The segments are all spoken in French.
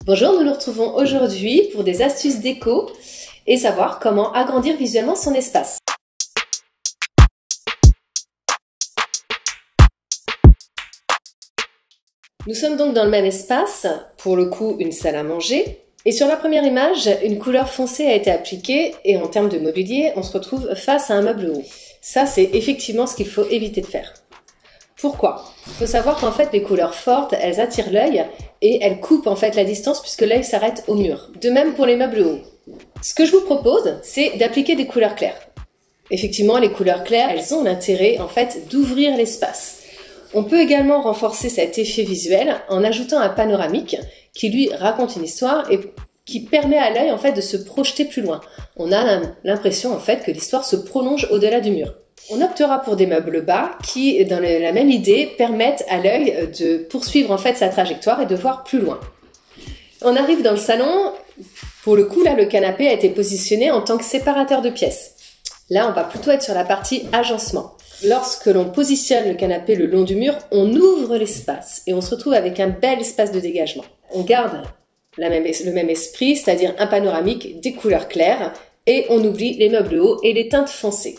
Bonjour, nous nous retrouvons aujourd'hui pour des astuces déco et savoir comment agrandir visuellement son espace. Nous sommes donc dans le même espace, pour le coup une salle à manger. Et sur la première image, une couleur foncée a été appliquée et en termes de mobilier, on se retrouve face à un meuble haut. Ça, c'est effectivement ce qu'il faut éviter de faire. Pourquoi? Il faut savoir qu'en fait, les couleurs fortes, elles attirent l'œil et elles coupent en fait la distance puisque l'œil s'arrête au mur. De même pour les meubles hauts. Ce que je vous propose, c'est d'appliquer des couleurs claires. Effectivement, les couleurs claires, elles ont l'intérêt en fait d'ouvrir l'espace. On peut également renforcer cet effet visuel en ajoutant un panoramique qui lui raconte une histoire et qui permet à l'œil en fait de se projeter plus loin. On a l'impression en fait que l'histoire se prolonge au-delà du mur. On optera pour des meubles bas qui, dans la même idée, permettent à l'œil de poursuivre en fait sa trajectoire et de voir plus loin. On arrive dans le salon. Pour le coup, là, le canapé a été positionné en tant que séparateur de pièces. Là, on va plutôt être sur la partie agencement. Lorsque l'on positionne le canapé le long du mur, on ouvre l'espace et on se retrouve avec un bel espace de dégagement. On garde le même esprit, c'est-à-dire un panoramique, des couleurs claires, et on oublie les meubles hauts et les teintes foncées.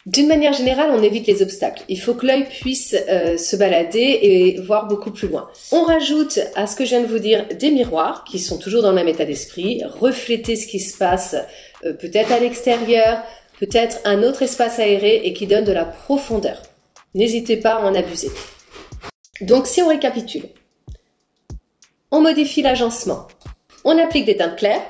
D'une manière générale, on évite les obstacles. Il faut que l'œil puisse se balader et voir beaucoup plus loin. On rajoute à ce que je viens de vous dire des miroirs qui sont toujours dans le même état d'esprit, refléter ce qui se passe peut-être à l'extérieur, peut-être un autre espace aéré et qui donne de la profondeur. N'hésitez pas à en abuser. Donc si on récapitule, on modifie l'agencement, on applique des teintes claires,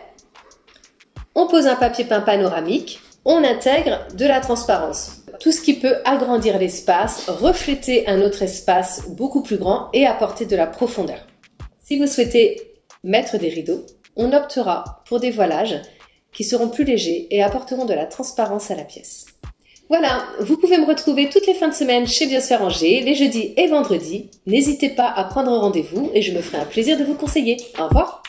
on pose un papier peint panoramique, on intègre de la transparence. Tout ce qui peut agrandir l'espace, refléter un autre espace beaucoup plus grand et apporter de la profondeur. Si vous souhaitez mettre des rideaux, on optera pour des voilages qui seront plus légers et apporteront de la transparence à la pièce. Voilà, vous pouvez me retrouver toutes les fins de semaine chez Biosphère Angers, les jeudis et vendredis. N'hésitez pas à prendre rendez-vous et je me ferai un plaisir de vous conseiller. Au revoir!